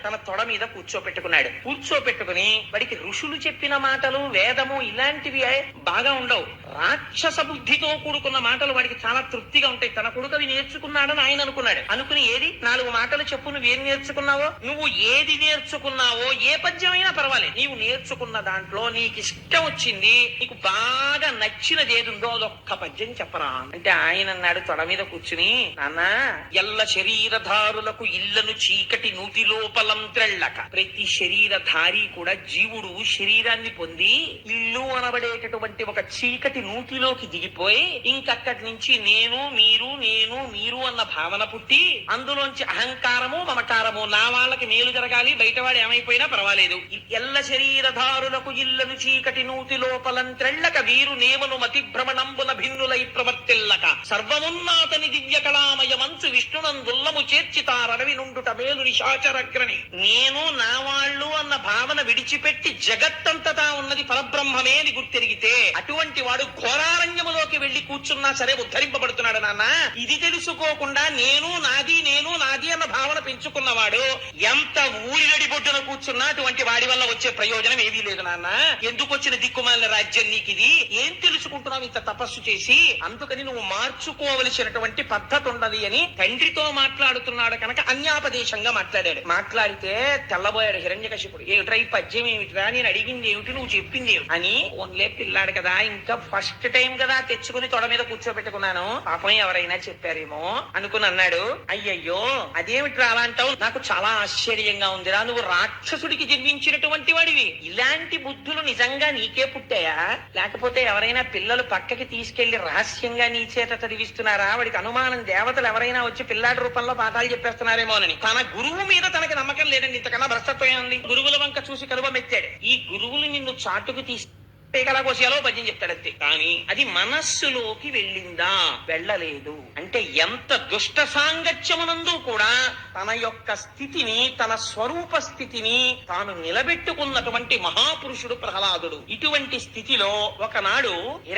తన తొడ మీద కూర్చోపెట్టుకున్నాడు. కూర్చోపెట్టుకుని వాడికి ఋషులు చెప్పిన మాటలు, వేదము ఇలాంటివి బాగా ఉండవు. రాక్షస బుద్ధితో కూడుకున్న మాటలు వాడికి చాలా తృప్తిగా ఉంటాయి. తన కొడుకు అవి నేర్చుకున్నాడని ఆయన అనుకున్నాడు. అనుకుని ఏది 4 మాటలు చెప్పు, నువ్వేం నేర్చుకున్నావో, నువ్వు ఏది నేర్చుకున్నావో, ఏ పద్యమైనా పర్వాలేదు, నీవు నేర్చుకున్న దాంట్లో నీకు ఇష్టం వచ్చింది, నీకు బాగా నచ్చినది ఏది ఉందో అదొక్క పద్యం చెప్పరా అంటే ఆయన అన్నాడు తొడ మీద కూర్చుని, నాన్న, ఎల్ల శరీరధారులకు ఇళ్లను చీకటి నూతి లోపల త్రెళ్ళక. ప్రతి శరీరధారి కూడా జీవుడు శరీరాన్ని పొంది ఇల్లు అనబడేటటువంటి ఒక చీకటి నూతిలోకి దిగిపోయి ఇంకక్కడి నుంచి నేను మీరు నేను మీరు అన్న భావన పుట్టి అందులోంచి అహంకారము మమకారము, నా వాళ్ళకి మేలు జరగాలి, బయటవాడు ఏమైపోయినా పర్వాలేదు, ఎల్ల శరీరధారులకు ఇళ్లను చీకటి నూతి లోపలం త్రెళ్ళక వీరు నేమను మతి భ్రమణంబున భిన్నులై ప్రవర్తిల్లక సర్వమున్నాతని దివ్య కళామయ మంచు విష్ణునందుల్లము చేర్చితారవి నుండుట మేలు నిశాచరగ్రని. నేను నా వాళ్ళు అన్న భావన విడిచిపెట్టి జగత్తంతటా ఉన్నది పరబ్రహ్మమే అని గుర్తెరిగితే అటువంటి వాడు ఘోరారణ్యములోకి వెళ్లి కూర్చున్నా సరే ఉద్ధరింపబడుతున్నాడు. నాన్న, ఇది తెలుసుకోకుండా నేను నాది అన్న భావన పెంచుకున్నవాడు ఎంత ఊరినడి బొడ్డున కూర్చున్నా అటువంటి వాడి వల్ల వచ్చే ప్రయోజనం ఏదీ లేదు. నాన్న, ఎందుకు వచ్చిన దిక్కుమాలిన రాజ్యం నీకు ఇది? ఏం తెలుసుకుంటున్నావు ఇంత తపస్సు చేసి? అందుకని నువ్వు మార్చుకోవలసినటువంటి పద్ధతి ఉన్నది అని తండ్రితో మాట్లాడుతున్నాడు కనుక అన్యాపదేశంగా మాట్లాడాడు. మాట్లాడితే తెల్లబోయాడు హిరణ్యకశిపుడు. ఏమిట్రా ఈ పద్యం ఏమిటిరా, నేను అడిగింది ఏమిటి, నువ్వు చెప్పింది ఏమిటి అని. ఓన్లే పిల్లాడు కదా, ఇంకా ఫస్ట్ టైం కదా తెచ్చుకుని తొడ మీద కూర్చోబెట్టుకున్నాను, పాపం ఎవరైనా చెప్పారేమో అనుకుని అన్నాడు. అయ్యయ్యో, అదేమిట్రా అలా అంటావు, నాకు చాలా ఆశ్చర్యంగా ఉందిరా, నువ్వు రాక్షసుడికి జన్మించినటువంటి వాడివి, ఇలాంటి బుద్ధులు నిజంగా నీకే పుట్టాయా, లేకపోతే ఎవరైనా పిల్లలు పక్కకి తీసుకెళ్లి రహస్యంగా నీ చేత చదివిస్తున్నారా? వాడికి అనుమానం దేవతలు ఎవరైనా వచ్చి పిల్లాడి రూపంలో పాఠాలు చెప్పేస్తున్నారేమోనని. తన గురువు మీద తనకి నమ్మకం లేదండి, ఇంతకన్నా భ్రష్టత్వం ఉంది. గురువుల వంక చూసి కలువ మెత్తాడు. ఈ గురువులు నిన్ను చాటుకు తీసి కోశాలో పద్యం చెప్తాడంతే, కానీ అది మనస్సులోకి వెళ్ళిందా? వెళ్ళలేదు. అంటే ఎంత దుష్ట సాంగత్యమునందు కూడా తన యొక్క స్థితిని, తన స్వరూప స్థితిని తాను నిలబెట్టుకున్నటువంటి మహాపురుషుడు ప్రహ్లాదుడు. ఇటువంటి స్థితిలో ఒకనాడు